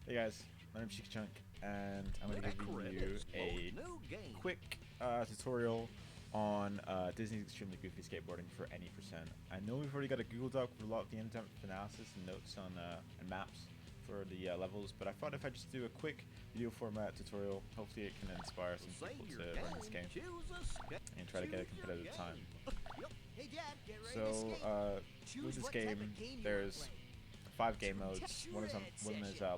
Hey guys, my name's Chunk, and I'm going to give you a quick tutorial on Disney's Extremely Goofy Skateboarding for any percent. I know we've already got a Google Doc with a lot of the in-depth analysis and notes on and maps for the levels, but I thought if I just do a quick video format tutorial, hopefully it can inspire some people to run this game and try to get a competitive time. So with this game, there's 5 game modes. One is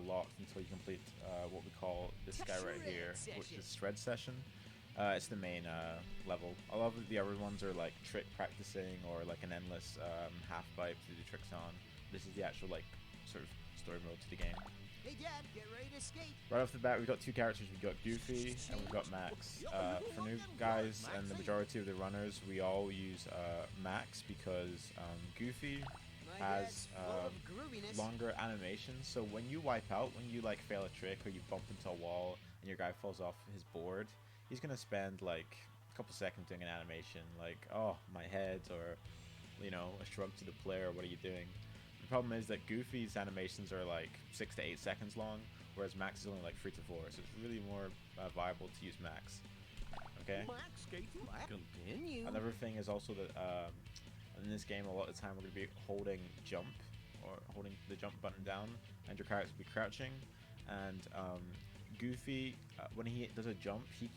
locked until you complete what we call this guy right here, which is Shred Session. It's the main level. A lot of the other ones are like trick practicing or like an endless half pipe to do tricks on. This is the actual like sort of story mode to the game. Hey Dad, get ready to skate. Right off the bat, we've got 2 characters. We've got Goofy and we've got Max. For new guys and the majority of the runners, we all use Max because Goofy has longer animations. So when you wipe out, when you like fail a trick or you bump into a wall and your guy falls off his board, he's gonna spend like a couple seconds doing an animation like, oh, my head, or you know, a shrug to the player, what are you doing? The problem is that Goofy's animations are like 6 to 8 seconds long, whereas Max is only like 3 to 4, so it's really more viable to use Max. Okay? Continue. Another thing is also that in this game, a lot of the time we're going to be holding jump, or holding the jump button down, and your character will be crouching. And Goofy, when he does a jump, he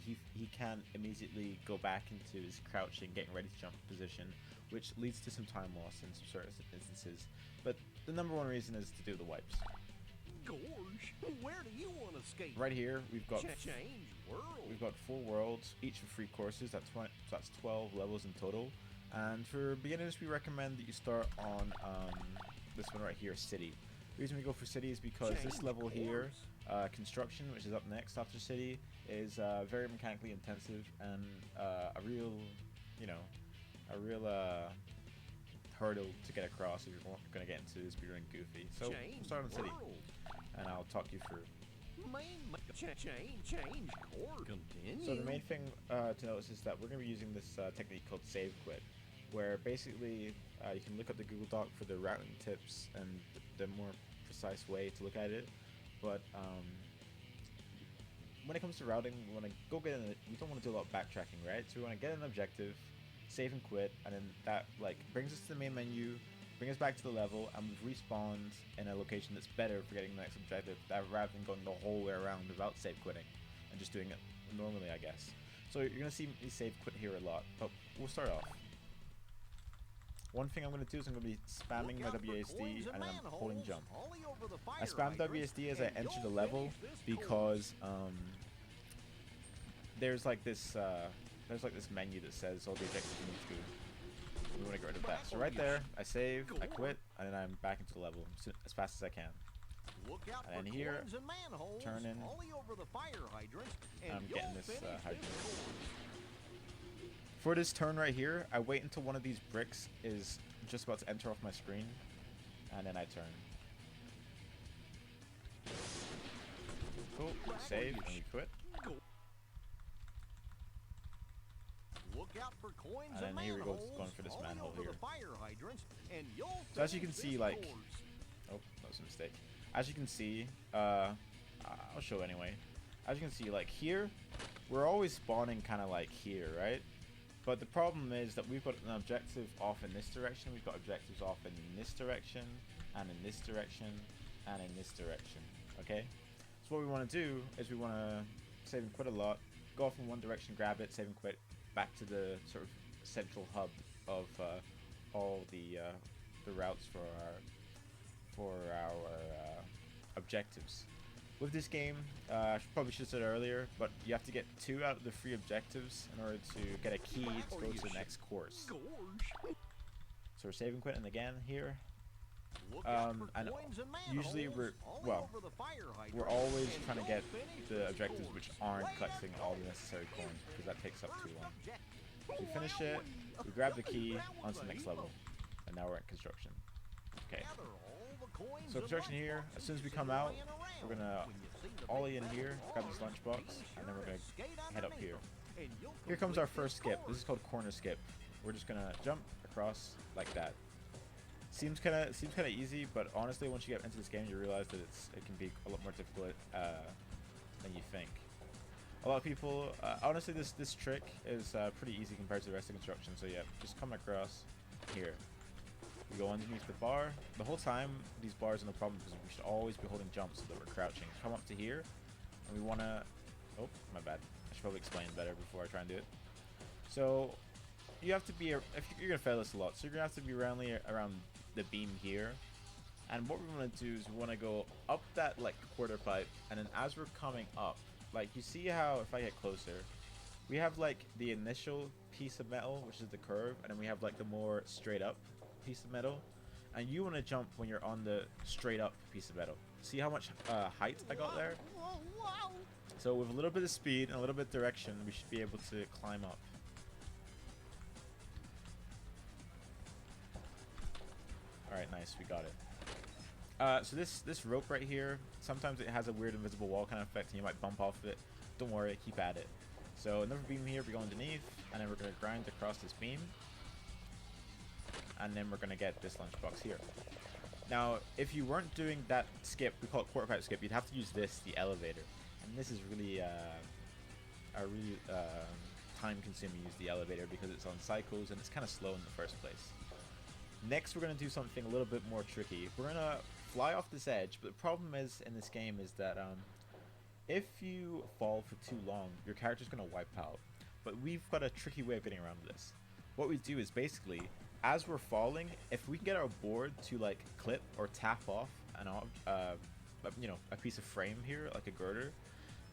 can immediately go back into his crouching, getting ready to jump position, which leads to some time loss in some certain instances. But the number one reason is to do the wipes. Gorge, where do you want to skate? Right here, we've got Change world. We've got 4 worlds, each with 3 courses. That's 12 levels in total. And for beginners, we recommend that you start on this one right here, City. The reason we go for City is because this level here, Construction, which is up next after City, is very mechanically intensive and a real hurdle to get across if you're going to get into speedrunning Goofy. So we'll start on City, and I'll talk you through. Change course. Continue. So the main thing to notice is that we're going to be using this technique called Save Quit, where basically you can look up the Google Doc for the routing tips and the more precise way to look at it. But when it comes to routing, we want to go get we don't want to do a lot of backtracking, right? So we want to get an objective, save and quit, and then that like brings us to the main menu, bring us back to the level, and we've respawned in a location that's better for getting the next objective, rather than going the whole way around without save quitting and just doing it normally, I guess. So you're gonna see me save quit here a lot, but we'll start off. One thing I'm going to do is I'm going to be spamming my WASD and I'm holding jump. I spam WASD as I enter the level because there's like this menu that says all the objectives you need to do. We want to get rid of that. So right there, I save, I quit, and then I'm back into the level as fast as I can. And then here, turn in, and I'm getting this hydrant. For this turn right here, I wait until one of these bricks is just about to enter off my screen, and then I turn. Cool, save, and we quit. And then here we go, going for this manhole here. So as you can see, like, oh, that was a mistake. As you can see, I'll show anyway. As you can see, like here, we're always spawning kind of like here, right? But the problem is that we've got an objective off in this direction, we've got objectives off in this direction, and in this direction, and in this direction, okay? So what we want to do is we want to save and quit a lot, go off in one direction, grab it, save and quit, back to the sort of central hub of all the routes for our objectives. With this game, I probably should have said earlier, but you have to get 2 out of the 3 objectives in order to get a key to go to the next course. So we're saving quitting again here. And usually we're always trying to get the objectives which aren't collecting all the necessary coins, because that takes up too long. So we finish it, we grab the key, onto the next level, and now we're at construction. Okay. So construction here, as soon as we come out, we're gonna ollie in here, grab this lunchbox, and then we're gonna head up here. Here comes our first skip. This is called corner skip. We're just gonna jump across like that. Seems kind of easy, but honestly, once you get into this game, you realize that it can be a lot more difficult than you think. A lot of people, honestly, this trick is pretty easy compared to the rest of the construction. So yeah, just come across here. We go underneath the bar. The whole time, these bars are no problem because we should always be holding jumps so that we're crouching. Come up to here, and we wanna. Oh, my bad. I should probably explain better before I try and do it. So you have to be, if you're gonna fail this a lot, so you're gonna have to be around the beam here. And what we want to do is we want to go up that like quarter pipe, and then as we're coming up, like you see how if I get closer, we have like the initial piece of metal, which is the curve, and then we have like the more straight up piece of metal, and you want to jump when you're on the straight up piece of metal. See how much height I got there? So with a little bit of speed and a little bit of direction, we should be able to climb up. Alright, nice, we got it. So this rope right here, sometimes it has a weird invisible wall kind of effect and you might bump off of it. Don't worry, keep at it. So another beam here, we go underneath, and then we're going to grind across this beam. And then we're going to get this lunchbox here. Now, if you weren't doing that skip, we call it quarter pipe skip, you'd have to use this, the elevator. And this is really, time consuming to use the elevator because it's on cycles and it's kind of slow in the first place. Next, we're going to do something a little bit more tricky. We're going to fly off this edge, but the problem is in this game is that if you fall for too long, your character's going to wipe out. But we've got a tricky way of getting around this. What we do is basically, as we're falling, if we can get our board to like clip or tap off a piece of frame here, like a girder,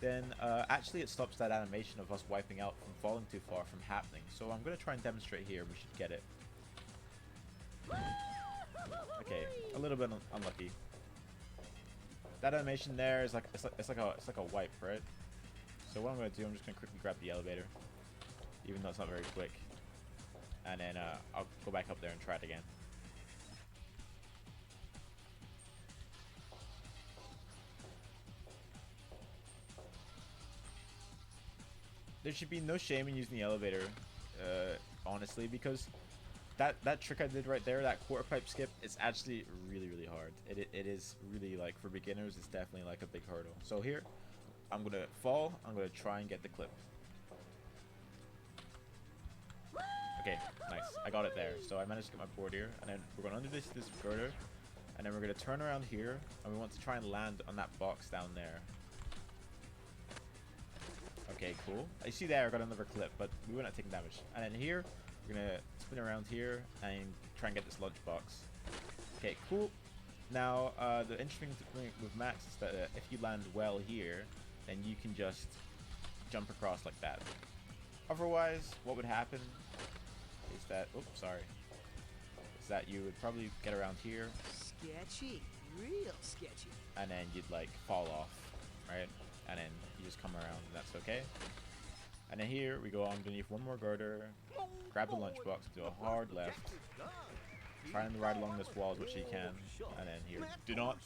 then actually it stops that animation of us wiping out from falling too far from happening. So I'm going to try and demonstrate here. We should get it. Okay, a little bit unlucky. That animation there is it's like a wipe, right? So what I'm gonna do, I'm just gonna quickly grab the elevator, even though it's not very quick, and then I'll go back up there and try it again. There should be no shame in using the elevator, honestly, because that trick I did right there, that quarter pipe skip, is actually really hard. It is really, like, for beginners, it's definitely like a big hurdle. So here, I'm gonna fall, I'm gonna try and get the clip. Okay, nice, I got it there. So I managed to get my board here, and then we're going under this girder, and then we're gonna turn around here, and we want to try and land on that box down there. Okay, cool. You see there, I got another clip, but we were not taking damage. And then here, we're gonna spin around here and try and get this lunchbox. Okay, cool. Now, the interesting thing with Max is that if you land well here, then you can just jump across like that. Otherwise, what would happen is that, oops, sorry, is that you would probably get around here. Sketchy, real sketchy. And then you'd like fall off, right? And then you just come around, and that's okay. And then here we go underneath one more girder, grab the lunchbox, do a hard left, try and ride along this wall as much as you can, and then here, do not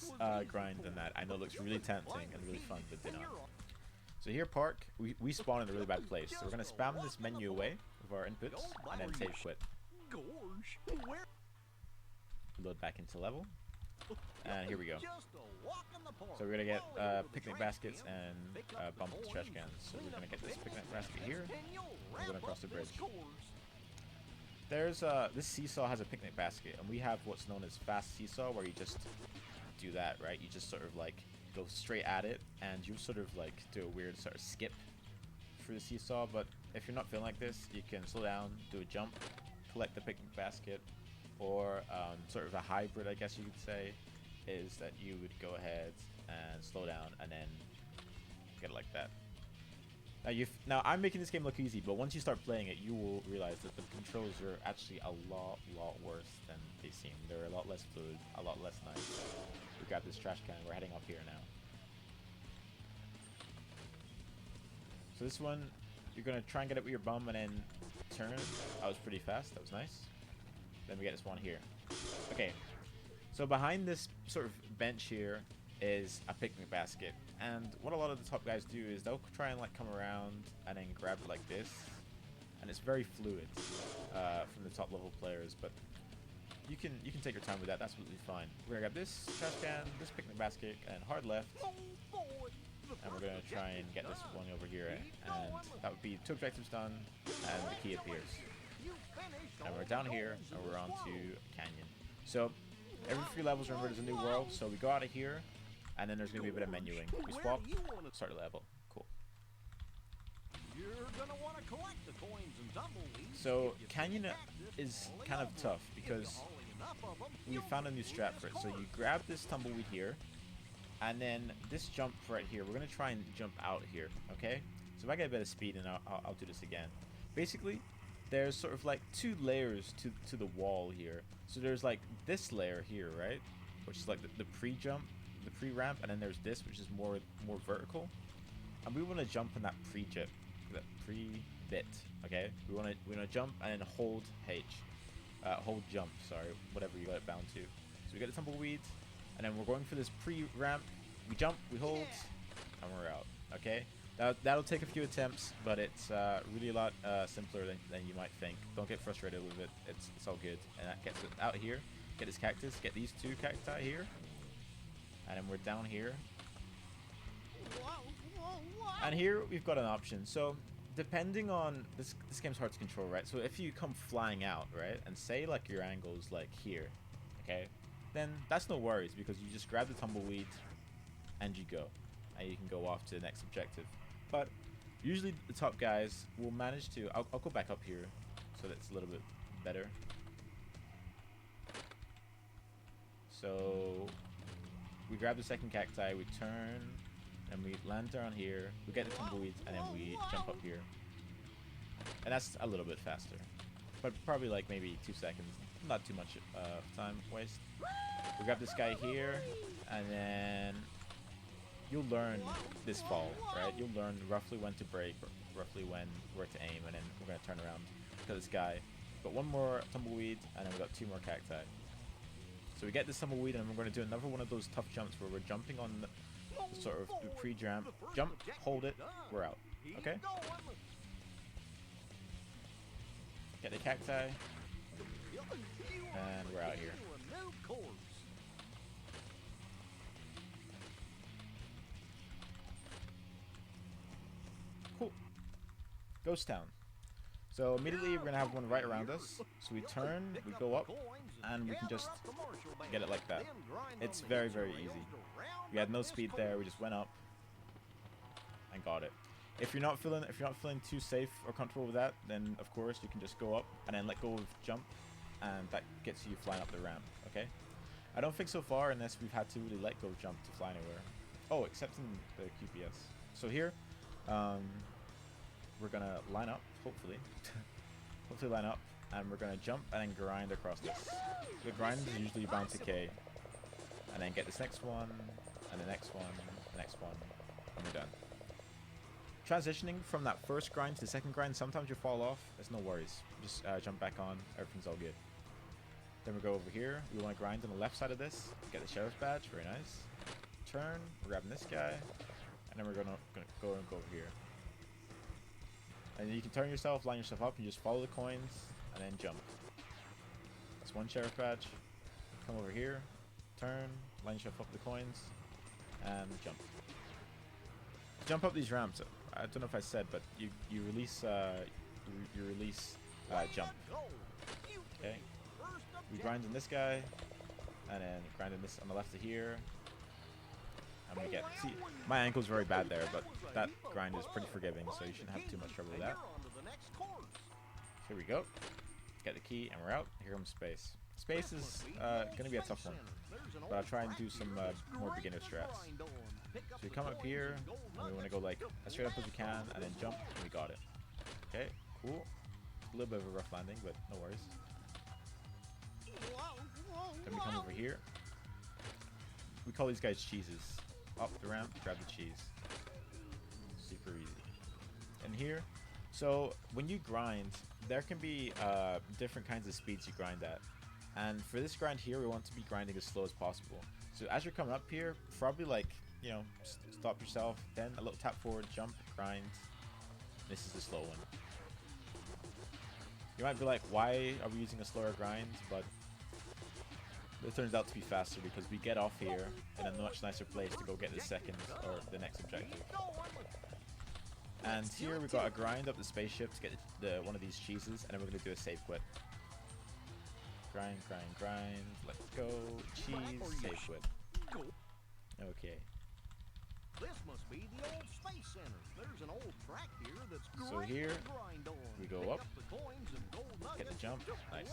grind on that. I know it looks really tempting and really fun, but do not. So here, park, we spawn in a really bad place, so we're gonna spam this menu away with our inputs, and then save quit. Load back into level, and here we go. So we're gonna get picnic baskets and bump trash cans. So we're gonna get this picnic basket here. We're gonna cross the bridge. There's this seesaw has a picnic basket, and we have what's known as fast seesaw, where you just do that, right? You just sort of like go straight at it, and you sort of like do a weird sort of skip through the seesaw. But if you're not feeling like this, you can slow down, do a jump, collect the picnic basket, or sort of a hybrid, I guess you could say, is that you would go ahead and slow down and then get it like that. Now I'm making this game look easy, but once you start playing it, you will realize that the controls are actually a lot worse than they seem. They're a lot less fluid, a lot less nice. We got this trash can. We're heading up here now. So this one, you're gonna try and get it with your bum and then turn. That was pretty fast. That was nice. Then we get this one here. Okay. So behind this sort of bench here is a picnic basket, and what a lot of the top guys do is they'll try and like come around and then grab it like this, and it's very fluid from the top level players. But you can take your time with that. That's absolutely fine. We're gonna grab this trash can, this picnic basket, and hard left. And we're gonna try and get this one over here, and that would be 2 objectives done, and the key appears. And we're down here, and we're on to Canyon. So every 3 levels, remember, there's a new world. So we go out of here, and then there's gonna be a bit of menuing. We swap, start a level. Cool. So Canyon is kind of tough because we found a new strat for it. So you grab this tumbleweed here, and then this jump right here. We're gonna try and jump out here, okay? So if I get a bit of speed, and I'll do this again. Basically, there's sort of like 2 layers to the wall here. So there's like this layer here, right? Which is like the pre-jump, the pre-ramp, and then there's this, which is more vertical. And we want to jump in that pre-bit, okay? We want to jump and then hold H, hold jump. Sorry, whatever you got it bound to. So we get the tumbleweed, and then we're going for this pre-ramp. We jump, we hold, and we're out. Okay? That'll take a few attempts, but it's really a lot simpler than you might think. Don't get frustrated with it. It's all good. And that gets it out here. Get this cactus. Get these 2 cacti here. And then we're down here. And here we've got an option. So depending on this game's hard to control, right? So if you come flying out, right, and say like your angle's like here, okay, then that's no worries because you just grab the tumbleweed and you go, and you can go off to the next objective. But usually the top guys will manage to. I'll go back up here so that's a little bit better. So we grab the second cacti, we turn, and we land down here. We get the tumbleweeds, and then we jump up here. And that's a little bit faster, but probably like maybe 2 seconds. Not too much time waste. We grab this guy here, and then you'll learn this fall, right? You'll learn roughly when to brake, roughly where to aim, and then we're gonna turn around to this guy. Got 1 more tumbleweed, and then we got 2 more cacti. So we get this tumbleweed, and we're gonna do another one of those tough jumps where we're jumping on the sort of the pre-jump, jump, hold it, we're out. Okay. Get the cacti, and we're out here. Cool. Ghost Town. So immediately we're gonna have one right around us. So we turn, we go up, and we can just get it like that. It's very, very easy. We had no speed there. We just went up and got it. If you're not feeling too safe or comfortable with that, then of course you can just go up and then let go of jump, and that gets you flying up the ramp. Okay. I don't think so far unless we've had to really let go of jump to fly anywhere. Oh, except in the QPS. So here, we're gonna line up, hopefully. Hopefully line up, and we're gonna jump and then grind across this. The grind is usually bound to K, and then get this next one, and the next one, the next one, and we're done. Transitioning from that first grind to the second grind, sometimes you fall off. There's no worries. Just jump back on. Everything's all good. Then we go over here. We want to grind on the left side of this. Get the sheriff's badge. Very nice. Turn. We're grabbing this guy, and then we're gonna go over here. And you can turn yourself, line yourself up, and just follow the coins, and then jump. That's 1 sheriff badge. Come over here. Turn. Line yourself up with the coins, and jump. Jump up these ramps. I don't know if I said, but you release jump. Okay. We grind in this guy, and then grind in this on the left of here, and we get. See, my ankle's very bad there, but that grind is pretty forgiving, so you shouldn't have too much trouble with that. Here we go. Get the key, and we're out. Here comes space. Space is gonna be a tough one, but I'll try and do some more beginner strats. So we come up here, and we want to go like as straight up as we can, and then jump, and we got it. Okay, cool. A little bit of a rough landing, but no worries. Then we come over here. We call these guys cheeses. Up the ramp, grab the cheese. Super easy. And here, so when you grind, there can be different kinds of speeds you grind at. And for this grind here, we want to be grinding as slow as possible. So as you're coming up here, probably like, you know, stop yourself, then a little tap forward, jump, grind. This is the slow one. You might be like, why are we using a slower grind? But This turns out to be faster because we get off here in a much nicer place to go get the second or the next objective. And here we've got to grind up the spaceship to get one of these cheeses, and then we're going to do a save quit. Grind, grind, grind. Let's go. Cheese, save quit. Okay. This must be the old space center. There's an old track here that's So here we go up. Get the jump. Nice.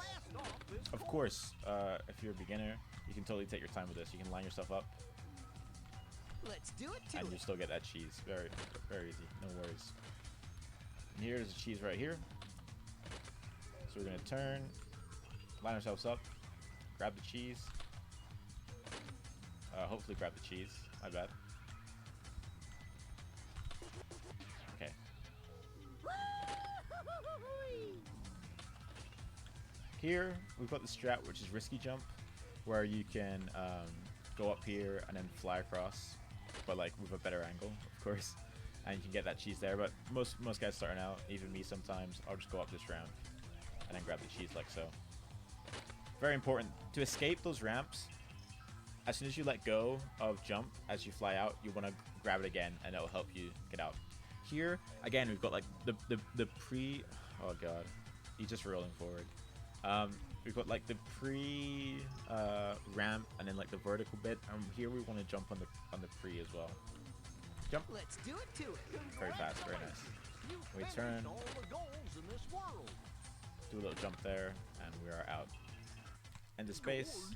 Of course, if you're a beginner, you can totally take your time with this. You can line yourself up. Let's do it and you still get that cheese. Very, very easy. No worries. And here's the cheese right here. So we're gonna turn, line ourselves up, grab the cheese. Hopefully grab the cheese. My bad. Okay. Here we've got the strat, which is risky jump, where you can go up here and then fly across, but like with a better angle, of course, and you can get that cheese there. But most guys starting out, even me sometimes, I'll just go up this round and then grab the cheese like so. Very important to escape those ramps. As soon as you let go of jump, as you fly out, you want to grab it again, and it'll help you get out. Here again, we've got like the pre. Oh god, he's just rolling forward. We've got like the pre ramp and then like the vertical bit, and here we want to jump on the pre as well. Jump. Let's do it to it. Very fast, very nice. We turn, do a little jump there, and we are out. End the space,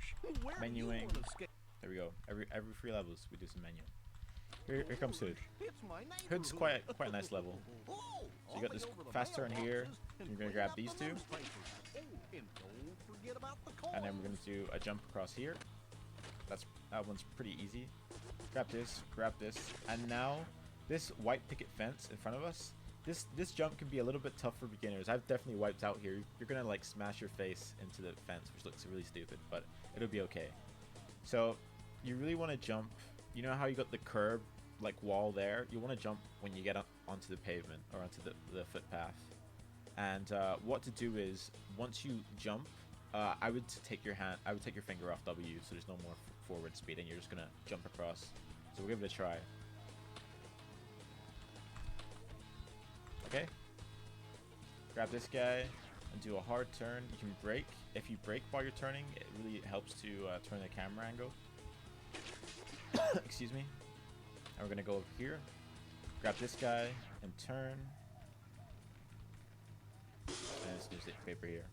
menuing. There we go. Every 3 levels we do some menu. Here comes Hood. Hood's quite a nice level. So you got this fast turn here. You're gonna grab these two, and then we're gonna do a jump across here. That one's pretty easy. Grab this, and now this white picket fence in front of us. This jump can be a little bit tough for beginners. I've definitely wiped out here. You're gonna like smash your face into the fence, which looks really stupid, but it'll be okay. So you really want to jump. You know how you got the curb like wall there? You want to jump when you get onto the pavement or onto the footpath. And what to do is once you jump, I would take your finger off W, so there's no more forward speed, and you're just gonna jump across. So we'll give it a try. Okay. Grab this guy and do a hard turn. You can brake. If you brake while you're turning, it really helps to turn the camera angle. Excuse me. And we're gonna go over here. Grab this guy and turn. And this newspaper here.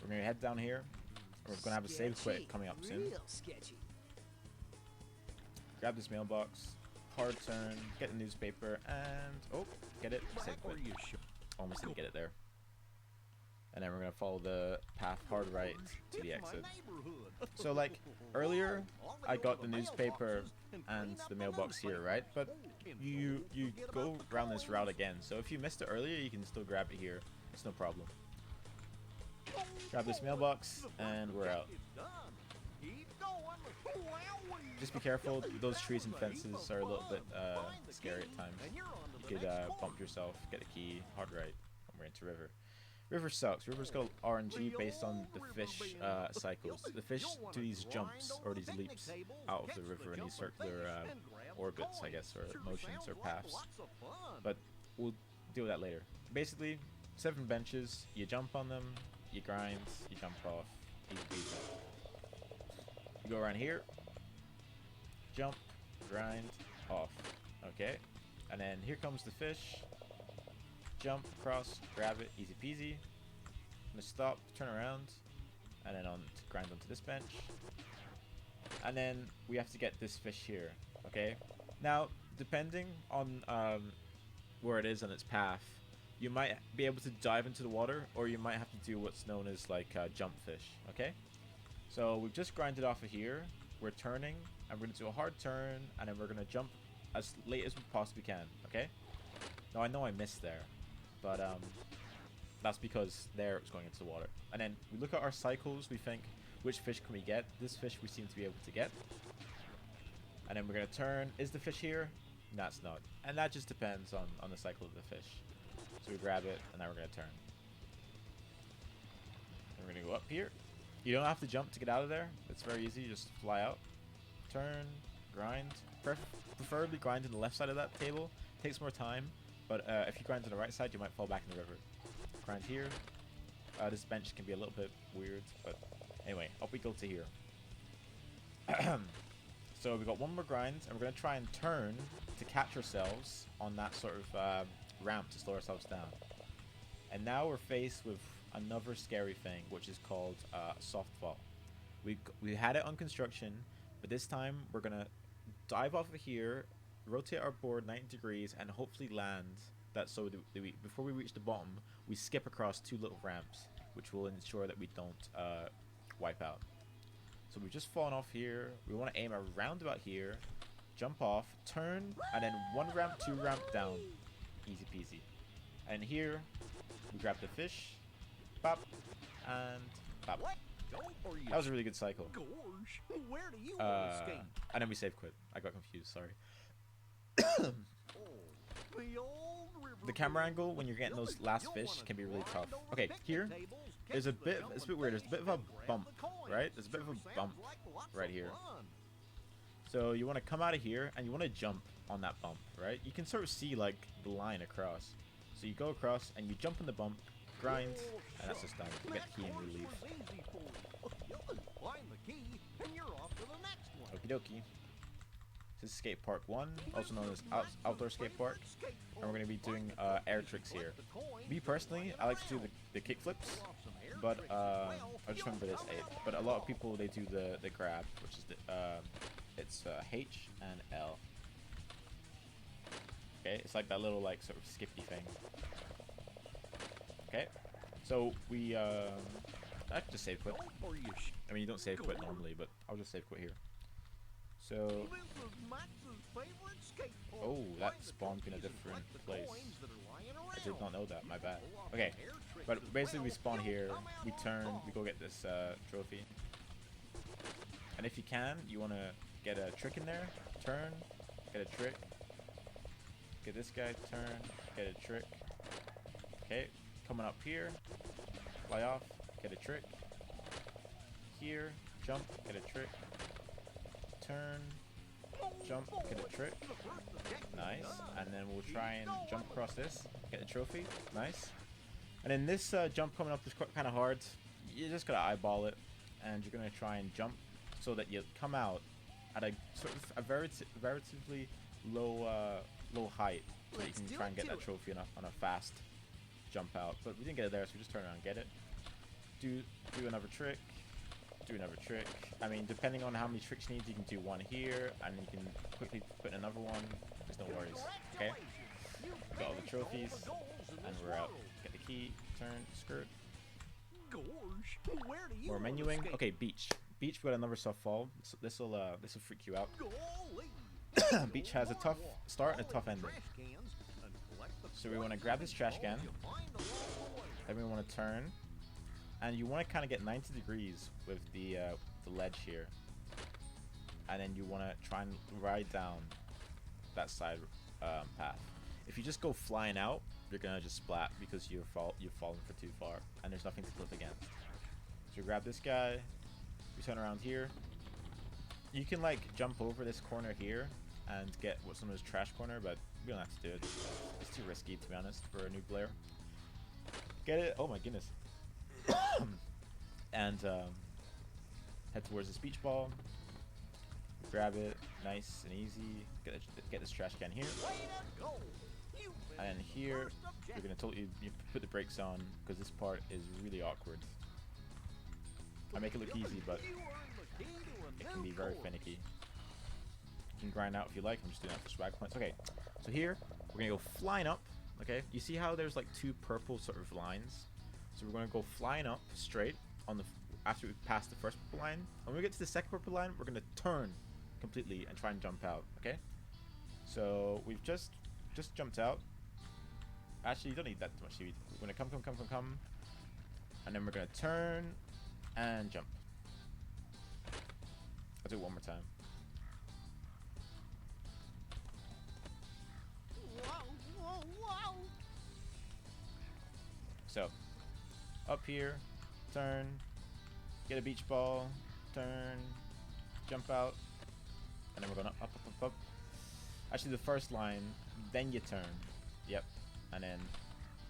We're gonna head down here. We're gonna have a save quit coming up soon. Real sketchy. Grab this mailbox. Hard turn, get the newspaper, and get it, save quit. Almost didn't get it there. And then we're gonna follow the path hard right to the exit. So like earlier, I got the newspaper and the mailbox here, right? But you go around this route again. So if you missed it earlier, you can still grab it here. It's no problem. Grab this mailbox, and we're out. Just be careful, those trees and fences are a little bit scary at times. You could bump yourself, get a key, hard right, and we're into river. River sucks. River's got RNG based on the fish cycles. The fish do these jumps, or these leaps, out of the river in these circular orbits, I guess, or motions, or paths. But we'll deal with that later. Basically, 7 benches, you jump on them, you grind, you jump off, easy. You go around here, jump, grind, off. Okay, and then here comes the fish. Jump across, grab it, easy peasy. I'm gonna stop, turn around, and then grind onto this bench. And then we have to get this fish here. Okay. Now, depending on where it is on its path, you might be able to dive into the water, or you might have to do what's known as like jump fish. Okay. So we've just grinded off of here. We're turning, and we're gonna do a hard turn, and then we're gonna jump as late as we possibly can. Okay. Now I know I missed there, but that's because there it was going into the water. And then we look at our cycles. We think, which fish can we get? This fish we seem to be able to get. And then we're gonna turn. Is the fish here? No, it's not. And that just depends on the cycle of the fish. So we grab it, and now we're gonna turn. And we're gonna go up here. You don't have to jump to get out of there. It's very easy. You just fly out, turn, grind. Preferably grind to the left side of that table. Takes more time, but if you grind to the right side, you might fall back in the river. Grind here. This bench can be a little bit weird, but anyway, up we go to here. So we got one more grind, and we're going to try and turn to catch ourselves on that sort of ramp to slow ourselves down. And now we're faced with another scary thing, which is called soft fall. We had it on construction, but this time we're going to dive off of here, rotate our board 90 degrees, and hopefully land that so that before we reach the bottom, we skip across 2 little ramps, which will ensure that we don't wipe out. So we've just fallen off here. We want to aim around about here, jump off, turn, and then 1 ramp, 2 ramp down. Easy peasy. And here, we grab the fish, bop, and bop. That was a really good cycle. Where do you want to skate? And then we save quit. I got confused, sorry. The camera angle when you're getting those last fish can be really tough. Okay, here is a bit, it's a bit weird. There's a bit of a bump, right? There's a bit of a bump right here. So you want to come out of here and you want to jump on that bump, right? You can sort of see like the line across. So you go across and you jump on the bump, grind, and that's just done. You get the key and you leave. Okie dokie. This is Skatepark 1, also known as Outdoor Skatepark, and we're going to be doing air tricks here. Me personally, I like to do the kick flips, but I just remember this 8. But a lot of people, they do the grab, which is it's H and L. Okay, it's like that little like sort of skippy thing. Okay, so we I could just save quit. I mean, you don't save quit normally, but I'll just save quit here. So, oh, that spawned in a different place. I did not know that, my bad. Okay, but basically we spawn here, we turn, we go get this trophy. And if you can, you want to get a trick in there, turn, get a trick, get this guy, turn, get a trick. Okay, coming up here, fly off, get a trick. Here, jump, get a trick. Turn, jump, get a trick. Nice. And then we'll try and jump across this, get the trophy. Nice. And then this jump coming up is kind of hard. You just gotta eyeball it, and you're gonna try and jump so that you come out at a sort of a relatively low height, so that you can try and get that trophy on a fast jump out. But we didn't get it there, so we just turn around and get it. Do another trick. Do another trick. I mean, depending on how many tricks you need, you can do one here, and you can quickly put in another one. There's no worries. Okay? Got all the trophies, and we're out. Get the key, turn, skirt. More menuing. Okay, beach. Beach, we got another soft fall. So this'll freak you out. Beach has a tough start and a tough ending. So we want to grab this trash can. Then we want to turn. And you want to kind of get 90 degrees with the ledge here. And then you want to try and ride down that side path. If you just go flying out, you're going to just splat because you've fallen for too far. And there's nothing to flip against. So we grab this guy. We turn around here. You can like jump over this corner here and get what's known as trash corner, but we don't have to do it. It's too risky, to be honest, for a new player. Get it? Oh my goodness. And head towards this beach ball. Grab it, nice and easy. Get this trash can here. And here, you're gonna totally you put the brakes on because this part is really awkward. I make it look easy, but it can be very finicky. You can grind out if you like. I'm just doing that for swag points. Okay, so here we're gonna go flying up. Okay, you see how there's like 2 purple sort of lines? So we're going to go flying up straight on the after we pass the first purple line. When we get to the second purple line, we're going to turn completely and try and jump out. Okay. So we've just jumped out. Actually, you don't need that much speed. We're going to come, and then we're going to turn and jump. I'll do it one more time. So, up here, turn, Get a beach ball, turn, jump out, and then we're going up, up, up, up, up. Actually, the first line, then you turn. Yep, and then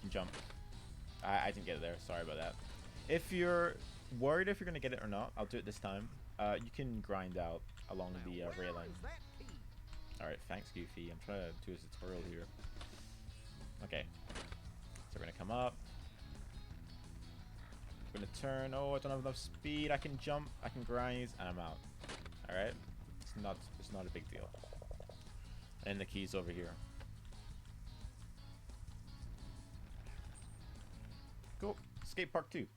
you jump. I didn't get it there. Sorry about that. If you're worried if you're gonna get it or not, I'll do it this time. You can grind out along the railing. Alright, thanks Goofy. I'm trying to do a tutorial here. Okay. So we're gonna come up. We're gonna turn. Oh, I don't have enough speed. I can jump, I can grind, and I'm out. Alright? It's not a big deal. And the key's over here. Cool. Skatepark 2.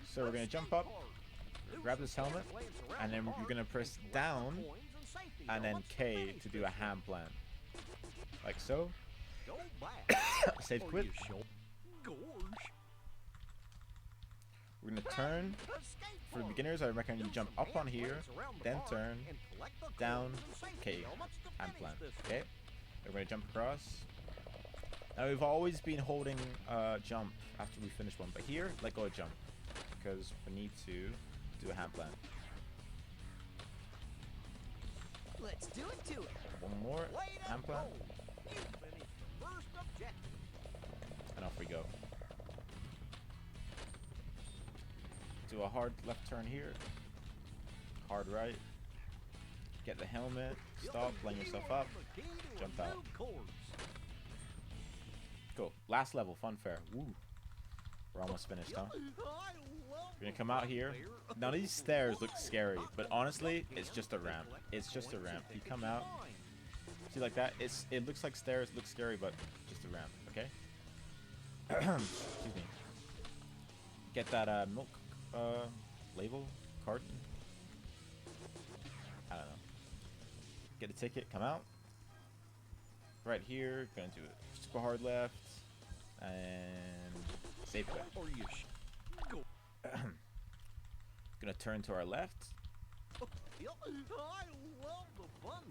So we're gonna jump up, grab this helmet, and then you're gonna press down and then K to do a hand plant. Like so. Save quit. We're gonna turn. For beginners, I recommend you jump up on here, then turn, down, K, hand plant. Okay? We're gonna jump across. Now we've always been holding jump after we finish one, but here, let go of jump. Because we need to do a hand plant. Let's do it to it. One more hand plant. And off we go. Do a hard left turn here. Hard right. Get the helmet. Stop, line yourself up. Jump out. Cool. Last level, funfair. Woo. We're almost finished, huh? We're gonna come out here. Now these stairs look scary, but honestly, it's just a ramp. It's just a ramp. You come out, see like that? It looks like stairs, looks scary, but just a ramp. Okay. Excuse me. Get that milk label carton. I don't know. Get a ticket. Come out. Right here. Gonna do it. Super hard left. And save quit. Gonna turn to our left.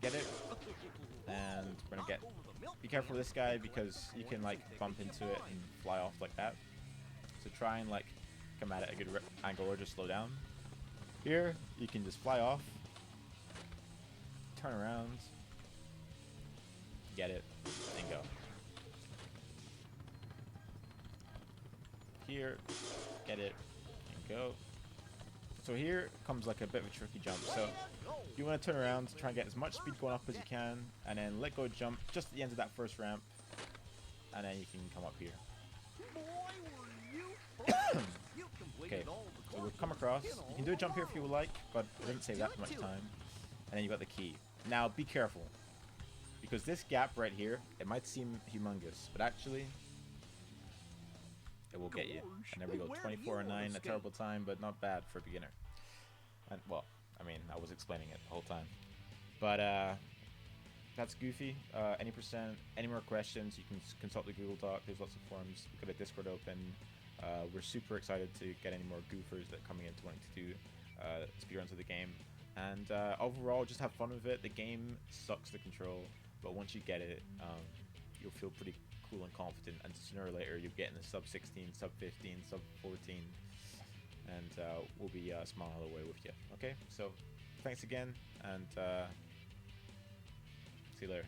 Get it. And we're gonna be careful with this guy because you can like bump into it and fly off like that. So try and like come at it a good angle or just slow down. Here you can just fly off, turn around, get it, and go. Here, get it, and go. So here comes like a bit of a tricky jump. So you want to turn around to try and get as much speed going up as you can, and then let go jump just at the end of that first ramp, and then you can come up here. Okay, so we'll come across. You can do a jump here if you would like, but it doesn't save that much time. And then you got the key. Now be careful, because this gap right here, it might seem humongous, but actually it will get you. And there we go, 24:09, a terrible time, but not bad for a beginner. And well, I mean, I was explaining it the whole time. But that's Goofy. Any more questions, you can consult the Google Doc. There's lots of forums. We've got a Discord open. We're super excited to get any more goofers that are coming in wanting to do speedruns of the game. And overall, just have fun with it. The game sucks to control, but once you get it, you'll feel pretty cool and confident, and sooner or later you'll get in the sub 16, sub 15, sub 14, and we'll be smiling all the way with you. Okay, so thanks again, and see you later.